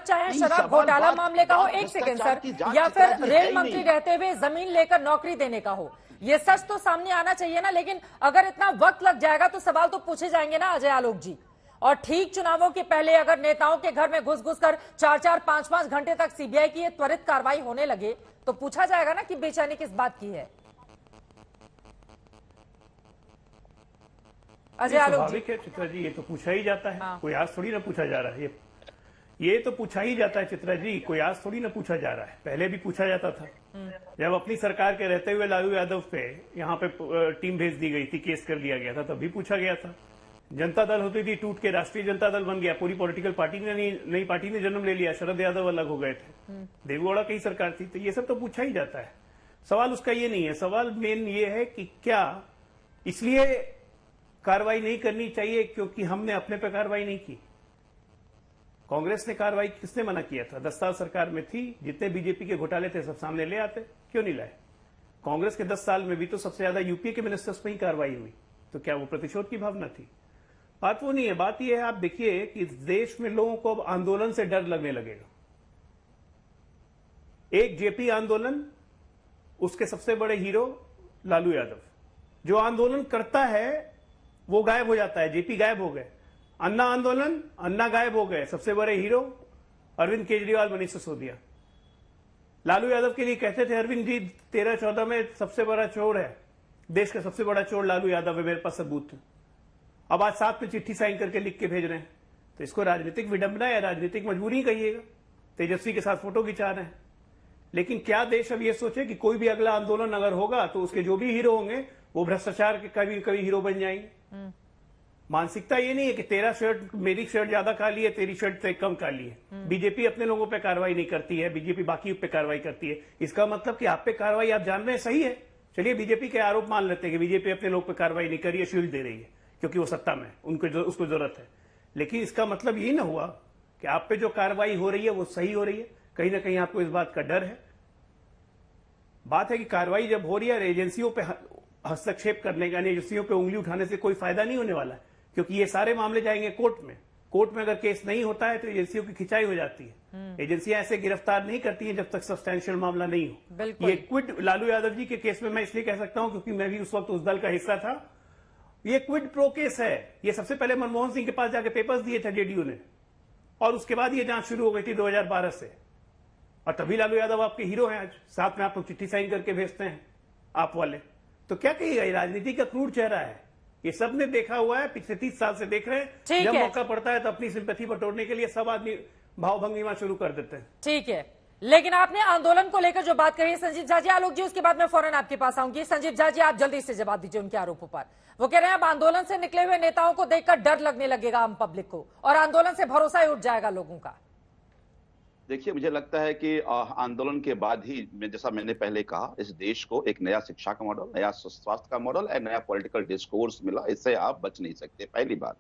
चाहे शराब घोटाला मामले का हो, एक सेकेंड सर, या फिर रेल मंत्री रहते हुए जमीन लेकर नौकरी देने का हो, ये सच तो सामने आना चाहिए ना। लेकिन अगर इतना वक्त लग जाएगा तो सवाल तो पूछे जाएंगे ना अजय आलोक जी। और ठीक चुनावों के पहले अगर नेताओं के घर में घुस घुस कर 4-4, 5-5 घंटे तक सीबीआई की त्वरित कार्रवाई होने लगे तो पूछा जाएगा ना कि बेचैनी किस बात की है। अजय आलोक जी, चित्रा जी, ये तो पूछा ही जाता है। हाँ। कोई आज थोड़ी ना पूछा जा रहा है। ये तो पूछा ही जाता है चित्रा जी, कोई आज थोड़ी ना पूछा जा रहा है। पहले भी पूछा जाता था। जब अपनी सरकार के रहते हुए लालू यादव पे यहाँ पे टीम भेज दी गई थी, केस कर लिया गया था, तब भी पूछा गया था। जनता दल होती थी, टूट के राष्ट्रीय जनता दल बन गया, पूरी पॉलिटिकल पार्टी ने नई पार्टी ने जन्म ले लिया, शरद यादव अलग हो गए थे, देवेगौड़ा की सरकार थी, तो ये सब तो पूछा ही जाता है। सवाल उसका ये नहीं है। सवाल मेन ये है कि क्या इसलिए कार्रवाई नहीं करनी चाहिए क्योंकि हमने अपने पे कार्रवाई नहीं की। कांग्रेस ने कार्रवाई, किसने मना किया था? 10 साल सरकार में थी, जितने बीजेपी के घोटाले थे सब सामने ले आते, क्यों नहीं लाए? कांग्रेस के 10 साल में भी तो सबसे ज्यादा यूपीए के मिनिस्टर्स पे ही कार्रवाई हुई, तो क्या वो प्रतिशोध की भावना थी? बात वो नहीं है। बात यह है, आप देखिए कि देश में लोगों को अब आंदोलन से डर लगने लगेगा। एक जेपी आंदोलन, उसके सबसे बड़े हीरो लालू यादव, जो आंदोलन करता है वो गायब हो जाता है, जेपी गायब हो गए। अन्ना आंदोलन, अन्ना गायब हो गए, सबसे बड़े हीरो अरविंद केजरीवाल, मनीष सिसोदिया। लालू यादव के लिए कहते थे अरविंद जी 13-14 में सबसे बड़ा चोर है, देश का सबसे बड़ा चोर लालू यादव है, मेरे पास सबूत है। अब आज साथ में चिट्ठी साइन करके लिख के भेज रहे हैं, तो इसको राजनीतिक विडंबना या राजनीतिक मजबूरी कहिएगा। तेजस्वी के साथ फोटो खिंचा रहे हैं। लेकिन क्या देश अब ये सोचे कि कोई भी अगला आंदोलन अगर होगा तो उसके जो भी हीरो होंगे वो भ्रष्टाचार के कभी हीरो बन जाएंगे? मानसिकता ये नहीं है कि तेरा शर्ट, मेरी शर्ट ज्यादा काली है, तेरी शर्ट कम काली है। बीजेपी अपने लोगों पे कार्रवाई नहीं करती है, बीजेपी बाकी पे कार्रवाई करती है। इसका मतलब कि आप पे कार्रवाई, आप जान रहे हैं, सही है। चलिए बीजेपी के आरोप मान लेते हैं कि बीजेपी अपने लोग पे कार्रवाई नहीं कर रही है, शील्ड दे रही है क्योंकि वो सत्ता में, उसको जरूरत है। लेकिन इसका मतलब ये ना हुआ कि आप पे जो कार्रवाई हो रही है वो सही हो रही है। कहीं ना कहीं आपको इस बात का डर है। बात है कि कार्रवाई जब हो रही है, एजेंसियों पे हस्तक्षेप करने का, एजेंसियों पे उंगली उठाने से कोई फायदा नहीं होने वाला है, क्योंकि ये सारे मामले जाएंगे कोर्ट में। कोर्ट में अगर केस नहीं होता है तो एजेंसियों की खिंचाई हो जाती है। एजेंसियां ऐसे गिरफ्तार नहीं करती हैं जब तक सब्सटैंशियल मामला नहीं हो। ये क्विड लालू यादव जी के केस में मैं इसलिए कह सकता हूं क्योंकि मैं भी उस वक्त उस दल का हिस्सा था। ये क्विड प्रो केस है। ये सबसे पहले मनमोहन सिंह के पास जाके पेपर्स दिए थे जेडीयू ने, और उसके बाद ये जांच शुरू हो गई थी 2012 से। और तभी लालू यादव आपके हीरो हैं। आज साथ में आप लोग चिट्ठी साइन करके भेजते हैं आप वाले। तो क्या कहिएगा, ये राजनीति का क्रूर चेहरा है। ये सब ने देखा हुआ है, पिछले 30 साल से देख रहे हैं। जब मौका पड़ता है तो अपनी सिंपैथी बटोरने के लिए सब आदमी भावभंगिमा शुरू कर देते हैं। ठीक है, लेकिन आपने आंदोलन को लेकर जो बात कही है संजीव झा जी, आलोक जी, उसके बाद मैं फौरन आपके पास आऊंगी। संजीव झा जी, आप जल्दी से जवाब दीजिए उनके आरोपों पर। वो कह रहे हैं अब आंदोलन से निकले हुए नेताओं को देखकर डर लगने लगेगा आम पब्लिक को, और आंदोलन से भरोसा ही उठ जाएगा लोगों का। देखिए, मुझे लगता है कि आंदोलन के बाद ही, जैसा मैंने पहले कहा, इस देश को एक नया शिक्षा का मॉडल, नया स्वास्थ्य का मॉडल और नया पॉलिटिकल डिस्कोर्स मिला। इससे आप बच नहीं सकते, पहली बात।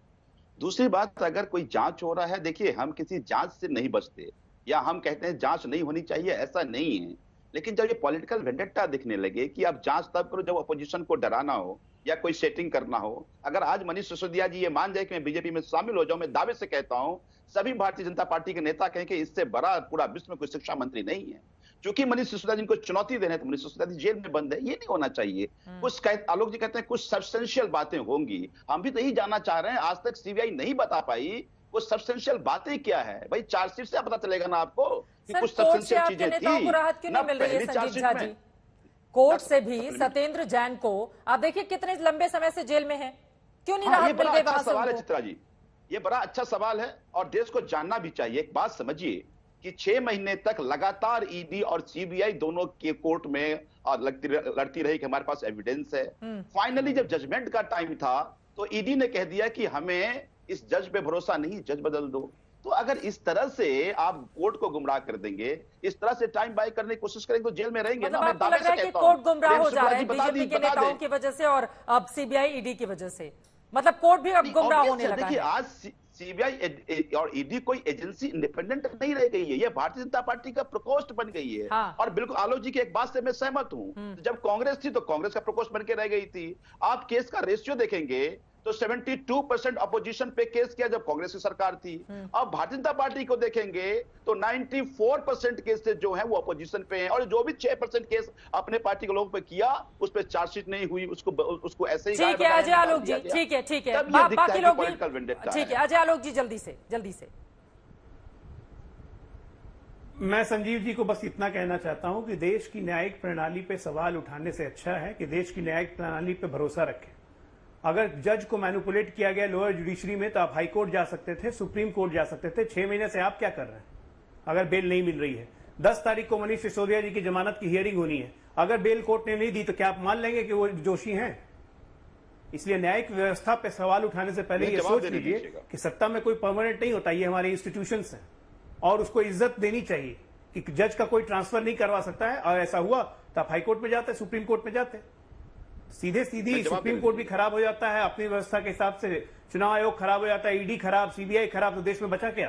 दूसरी बात, अगर कोई जांच हो रहा है, देखिए हम किसी जांच से नहीं बचते, या हम कहते हैं जांच नहीं होनी चाहिए, ऐसा नहीं है। लेकिन जब ये पॉलिटिकल वेंडेट्टा दिखने लगे कि आप जांच तब करो जब अपोजिशन को डराना हो या कोई सेटिंग करना हो। अगर आज मनीष सिसोदिया जी ये मान जाए कि मैं बीजेपी में शामिल हो जाऊं, मैं दावे से कहता हूं सभी भारतीय जनता पार्टी के नेता कहें कि इससे बड़ा पूरा विश्व में कोई शिक्षा मंत्री नहीं है। क्योंकि मनीष सिसोदिया जी को चुनौती दे रहे हैं तो मनीष सिसोदिया जी जेल में बंद है, ये नहीं होना चाहिए। कुछ आलोक जी कहते हैं कुछ सब्सटेंशियल बातें होंगी, हम भी तो यही जानना चाह रहे हैं। आज तक सीबीआई नहीं बता पाई वो सब्सटेंशियल बातें क्या है। भाई चार्जशीट से पता चलेगा ना आपको कि कुछ सब्सटेंशियल चीजें थी। राहत क्यों नहीं मिल रही है संजीव झा जी? कोर्ट से भी सत्येंद्र जैन को आप देखिए कितने लंबे समय से जेल में है, क्यों नहीं राहत मिल गई? अच्छा सवाल है चित्रा जी, ये बड़ा अच्छा सवाल है और देश को जानना भी चाहिए। एक बात समझिए कि 6 महीने तक लगातार ईडी और सीबीआई दोनों के कोर्ट में लड़ती रही कि हमारे पास एविडेंस है। फाइनली जब जजमेंट का टाइम था तो ईडी ने कह दिया कि हमें इस जज पे भरोसा नहीं, जज बदल दो। तो अगर इस तरह से आप कोर्ट को गुमराह कर देंगे, इस तरह से टाइम बाय करने की कोशिश करेंगे तो जेल में रहेंगे। मतलब आपको लग रहा है कि कोर्ट गुमराह हो जा रहा है बीजेपी के नेताओं की वजह से और अब सीबीआई ईडी की वजह से, मतलब कोर्ट भी अब गुमराह होने लगा है। देखिए आज सीबीआई और ईडी कोई एजेंसी इंडिपेंडेंट नहीं रह गई है, ये भारतीय जनता पार्टी का प्रकोष्ठ बन गई है। हाँ। और बिल्कुल आलोक जी की एक बात से मैं सहमत हूं, जब कांग्रेस थी तो कांग्रेस का प्रकोष्ठ बन के रह गई थी। आप केस का रेशियो देखेंगे तो 72% अपोजिशन पे केस किया जब कांग्रेस की सरकार थी। अब भारतीय जनता पार्टी को देखेंगे तो 94% केसेस जो है वो अपोजिशन पे हैं, और जो भी 6% केस अपने पार्टी के लोगों पे किया उस पर चार्जशीट नहीं हुई, उसको ऐसे ही ठीक है अजय आलोक जी, ठीक है बाकी लोग भी ठीक है। अजय आलोक जी जल्दी से मैं संजीव जी को बस इतना कहना चाहता हूं कि देश की न्यायिक प्रणाली पे सवाल उठाने से अच्छा है कि देश की न्यायिक प्रणाली पे भरोसा रखें। अगर जज को मैनिपुलेट किया गया लोअर जुडिशरी में तो आप हाई कोर्ट जा सकते थे, सुप्रीम कोर्ट जा सकते थे। 6 महीने से आप क्या कर रहे हैं? अगर बेल नहीं मिल रही है, 10 तारीख को मनीष सिसोदिया जी की जमानत की हियरिंग होनी है, अगर बेल कोर्ट ने नहीं दी तो क्या आप मान लेंगे कि वो दोषी हैं? इसलिए न्यायिक व्यवस्था पे सवाल उठाने से पहले ये सोच लीजिए कि सत्ता में कोई परमानेंट नहीं होता, ये हमारे इंस्टीट्यूशंस हैं और उसको इज्जत देनी चाहिए कि जज का कोई ट्रांसफर नहीं करवा सकता है। और ऐसा हुआ तो आप हाईकोर्ट में जाते, सुप्रीम कोर्ट में जाते, सीधी सुप्रीम कोर्ट भी खराब हो जाता है अपनी व्यवस्था के हिसाब से, चुनाव आयोग खराब हो जाता है, ईडी खराब, सीबीआई खराब, तो देश में बचा क्या?